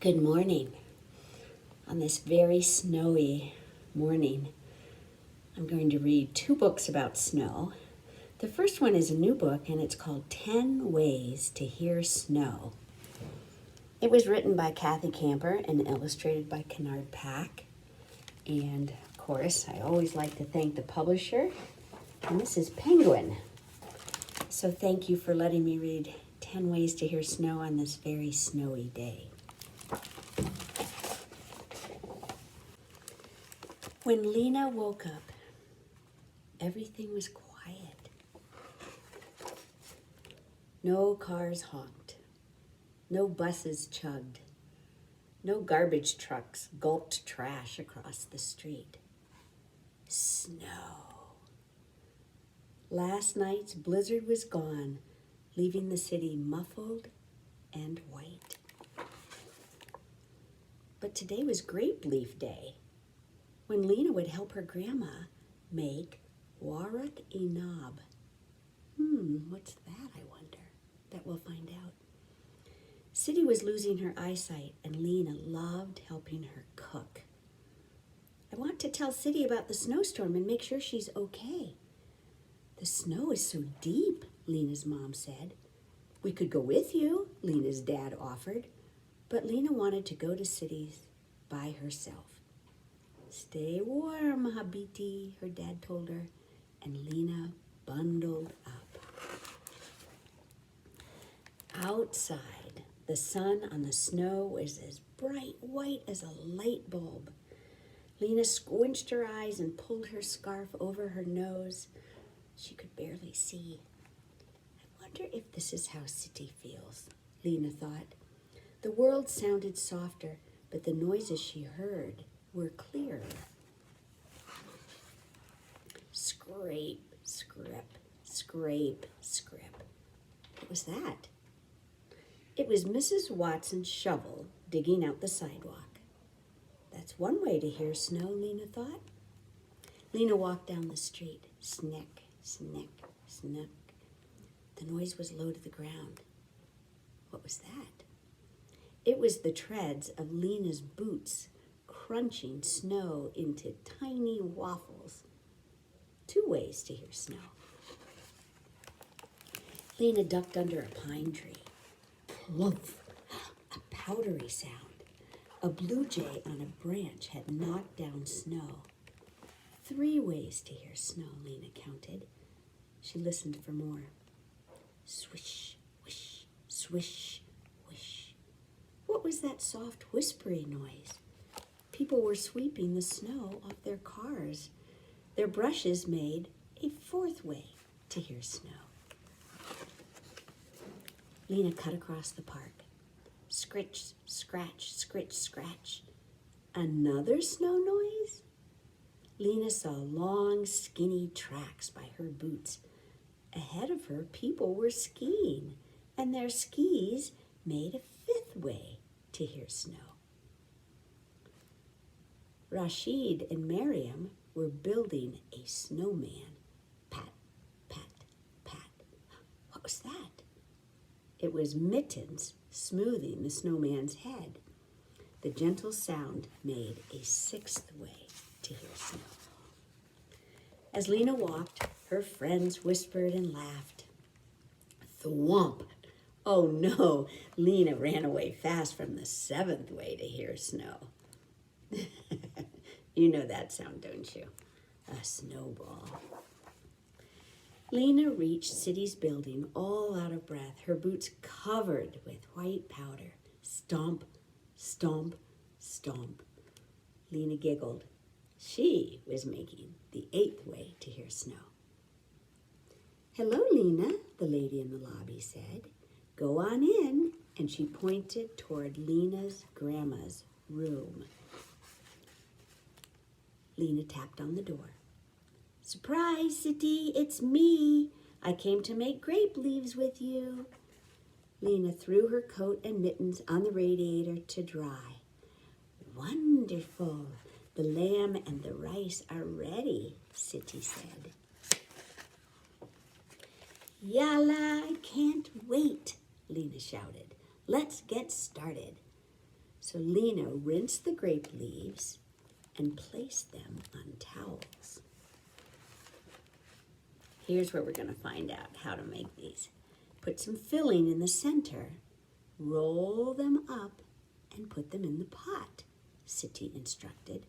Good morning. On this very snowy morning, I'm going to read two books about snow. The first one is a new book, and it's called 10 Ways to Hear Snow. It was written by Kathy Camper and illustrated by Kennard Pack. And of course, I always like to thank the publisher. And this is Penguin. So thank you for letting me read 10 Ways to Hear Snow on this very snowy day. When Lena woke up, everything was quiet. No cars honked. No buses chugged. No garbage trucks gulped trash across the street. Snow. Last night's blizzard was gone, leaving the city muffled and white. But today was Grape Leaf Day, when Lena would help her grandma make warak inab. What's that, I wonder? Bet we'll find out. City was losing her eyesight, and Lena loved helping her cook. I want to tell City about the snowstorm and make sure she's okay. The snow is so deep, Lena's mom said. We could go with you, Lena's dad offered, but Lena wanted to go to City's by herself. Stay warm, Habiti, her dad told her, and Lena bundled up. Outside, the sun on the snow was as bright white as a light bulb. Lena squinched her eyes and pulled her scarf over her nose. She could barely see. I wonder if this is how City feels, Lena thought. The world sounded softer, but the noises she heard were clearer. Scrape, scrap, scrape, scrap. What was that? It was Mrs. Watson's shovel digging out the sidewalk. That's one way to hear snow, Lena thought. Lena walked down the street. Snick, snick, snick. The noise was low to the ground. What was that? It was the treads of Lena's boots crunching snow into tiny waffles. Two ways to hear snow. Lena ducked under a pine tree. Plump! A powdery sound. A blue jay on a branch had knocked down snow. 3 ways to hear snow, Lena counted. She listened for more. Swish, wish, swish, wish. What was that soft, whispery noise? People were sweeping the snow off their cars. Their brushes made a 4th way to hear snow. Lena cut across the park. Scritch, scratch, scritch, scratch. Another snow noise? Lena saw long, skinny tracks by her boots. Ahead of her, people were skiing, and their skis made a 5th way to hear snow. Rashid and Miriam were building a snowman. Pat, pat, pat. What was that? It was Mittens smoothing the snowman's head. The gentle sound made a 6th way to hear snow. As Lena walked, her friends whispered and laughed. Thwomp! Oh no, Lena ran away fast from the 7th way to hear snow. You know that sound, don't you? A snowball. Lena reached City's building all out of breath, her boots covered with white powder. Stomp, stomp, stomp. Lena giggled. She was making the 8th way to hear snow. Hello, Lena, the lady in the lobby said. Go on in, and she pointed toward Lena's grandma's room. Lena tapped on the door. Surprise, City, it's me. I came to make grape leaves with you. Lena threw her coat and mittens on the radiator to dry. Wonderful. The lamb and the rice are ready, City said. Yalla, I can't wait, Lena shouted. Let's get started. So Lena rinsed the grape leaves and placed them on towels. Here's where we're going to find out how to make these. Put some filling in the center, roll them up, and put them in the pot, Siti instructed.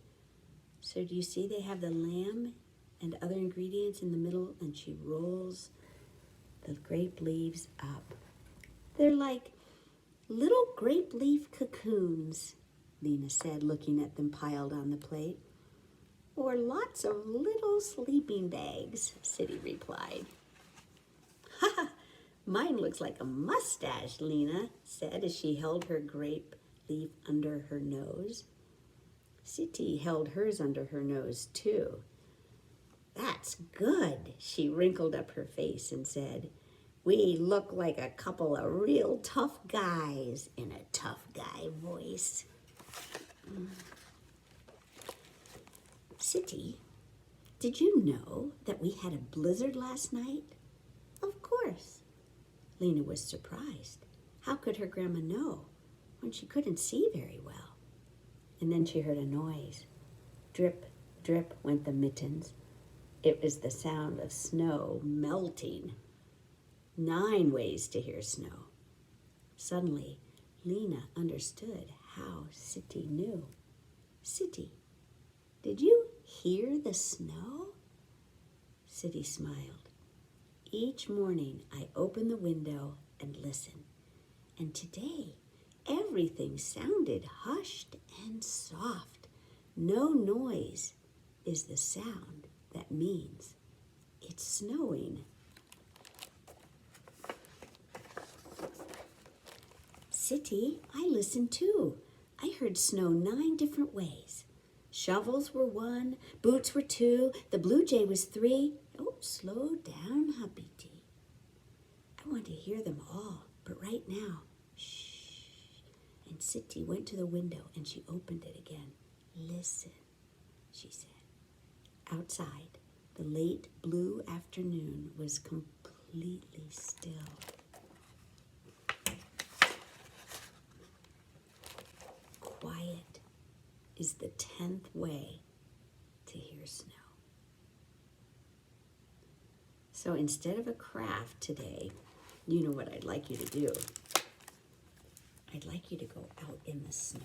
So do you see they have the lamb and other ingredients in the middle, and she rolls the grape leaves up. They're like little grape leaf cocoons, Lena said, looking at them piled on the plate. Or lots of little sleeping bags, Siti replied. Ha ha, mine looks like a mustache, Lena said as she held her grape leaf under her nose. Siti held hers under her nose too. That's good, she wrinkled up her face and said. We look like a couple of real tough guys, in a tough guy voice. Siti, did you know that we had a blizzard last night? Of course. Lena was surprised. How could her grandma know when she couldn't see very well? And then she heard a noise. Drip, drip went the mittens. It was the sound of snow melting. 9 ways to hear snow. Suddenly, Lena understood how Siti knew. Siti, did you hear the snow? Siti smiled. Each morning I open the window and listen. And today, everything sounded hushed and soft. No noise is the sound that means it's snowing. Siti, I listened too. I heard snow 9 different ways. Shovels were 1, boots were 2, the blue jay was 3. Oh, slow down, Habiti. I want to hear them all, but right now, shh. And Siti went to the window and she opened it again. Listen, she said. Outside, the late blue afternoon was completely still. Quiet is the 10th way to hear snow. So instead of a craft today, you know what I'd like you to do? I'd like you to go out in the snow,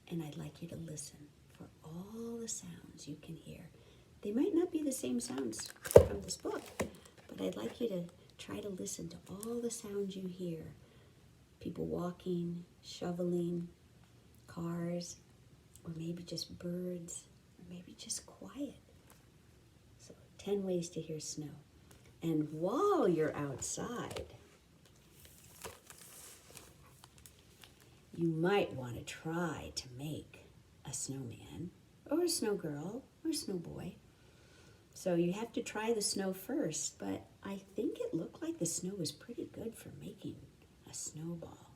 and I'd like you to listen for all the sounds you can hear. They might not be the same sounds from this book, but I'd like you to try to listen to all the sounds you hear. People walking, shoveling, cars, or maybe just birds, or maybe just quiet. So 10 ways to hear snow. And while you're outside, you might want to try to make a snowman or a snow girl or a snow boy. So you have to try the snow first, but I think it looked like the snow was pretty good for making a snowball.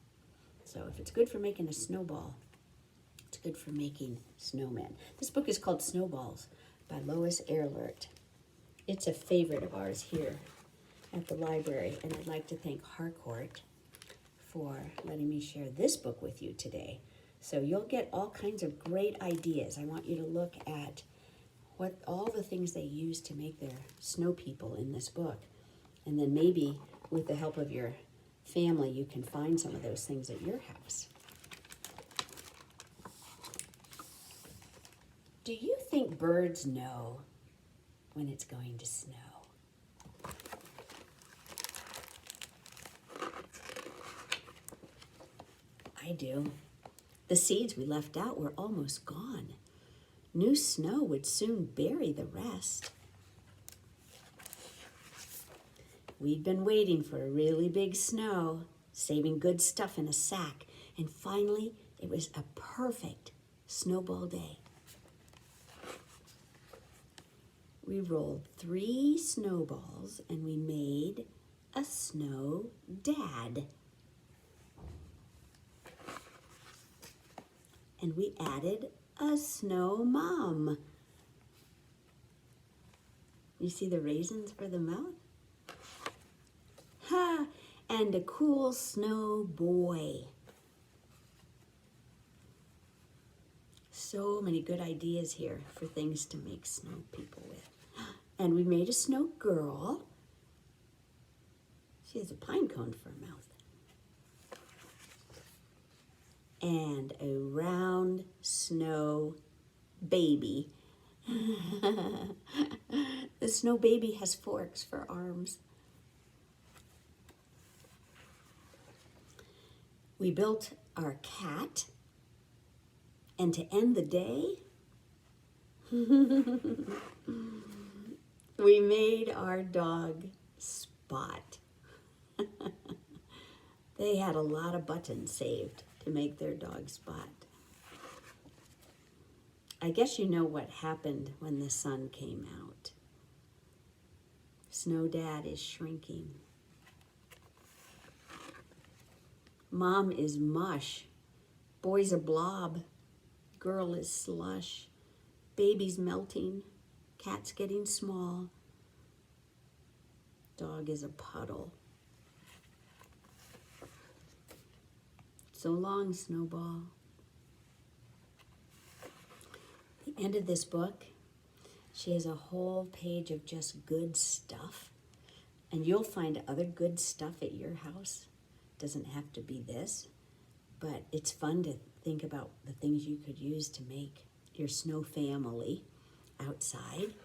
So if it's good for making a snowball, it's good for making snowmen. This book is called Snowballs by Lois Ehrlert. It's a favorite of ours here at the library, and I'd like to thank Harcourt for letting me share this book with you today. So you'll get all kinds of great ideas. I want you to look at what all the things they use to make their snow people in this book. And then maybe with the help of your family, you can find some of those things at your house. Do you think birds know when it's going to snow? I do. The seeds we left out were almost gone. New snow would soon bury the rest. We'd been waiting for a really big snow, saving good stuff in a sack, and finally it was a perfect snowball day. We rolled 3 snowballs and we made a snow dad. And we added a snow mom. You see the raisins for the mouth? Ha! And a cool snow boy. so many good ideas here for things to make snow people with. And we made a snow girl. She has a pine cone for a mouth. And a round snow baby. The snow baby has forks for arms. We built our cat. And to end the day, we made our dog Spot. They had a lot of buttons saved to make their dog Spot. I guess you know what happened when the sun came out. Snow Dad is shrinking. Mom is mush. Boy's a blob. Girl is slush. Baby's melting. Cat's getting small. Dog is a puddle. So long, Snowball. At the end of this book, she has a whole page of just good stuff. And you'll find other good stuff at your house. Doesn't have to be this, but it's fun to think about the things you could use to make your snow family outside.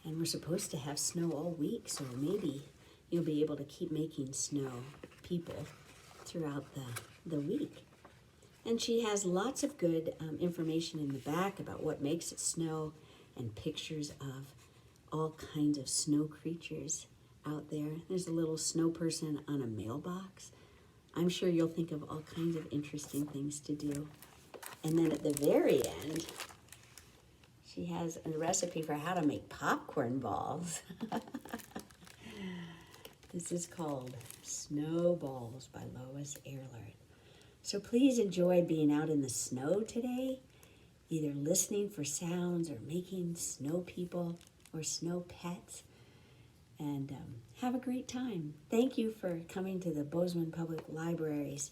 And we're supposed to have snow all week, so maybe you'll be able to keep making snow people throughout the week. And she has lots of good information in the back about what makes it snow and pictures of all kinds of snow creatures out there. There's a little snow person on a mailbox. I'm sure you'll think of all kinds of interesting things to do. And then at the very end, she has a recipe for how to make popcorn balls. This is called Snowballs by Lois Ehrlert. So please enjoy being out in the snow today, either listening for sounds or making snow people or snow pets. And have a great time. Thank you for coming to the Bozeman Public Library's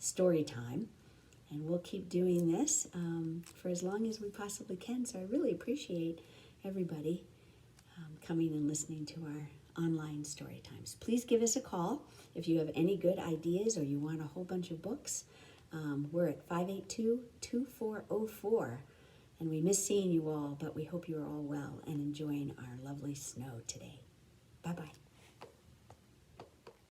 Storytime. And we'll keep doing this for as long as we possibly can. So I really appreciate everybody coming and listening to our online story times. Please give us a call if you have any good ideas or you want a whole bunch of books. We're at 582-2404. And we miss seeing you all, but we hope you are all well and enjoying our lovely snow today. Bye-bye.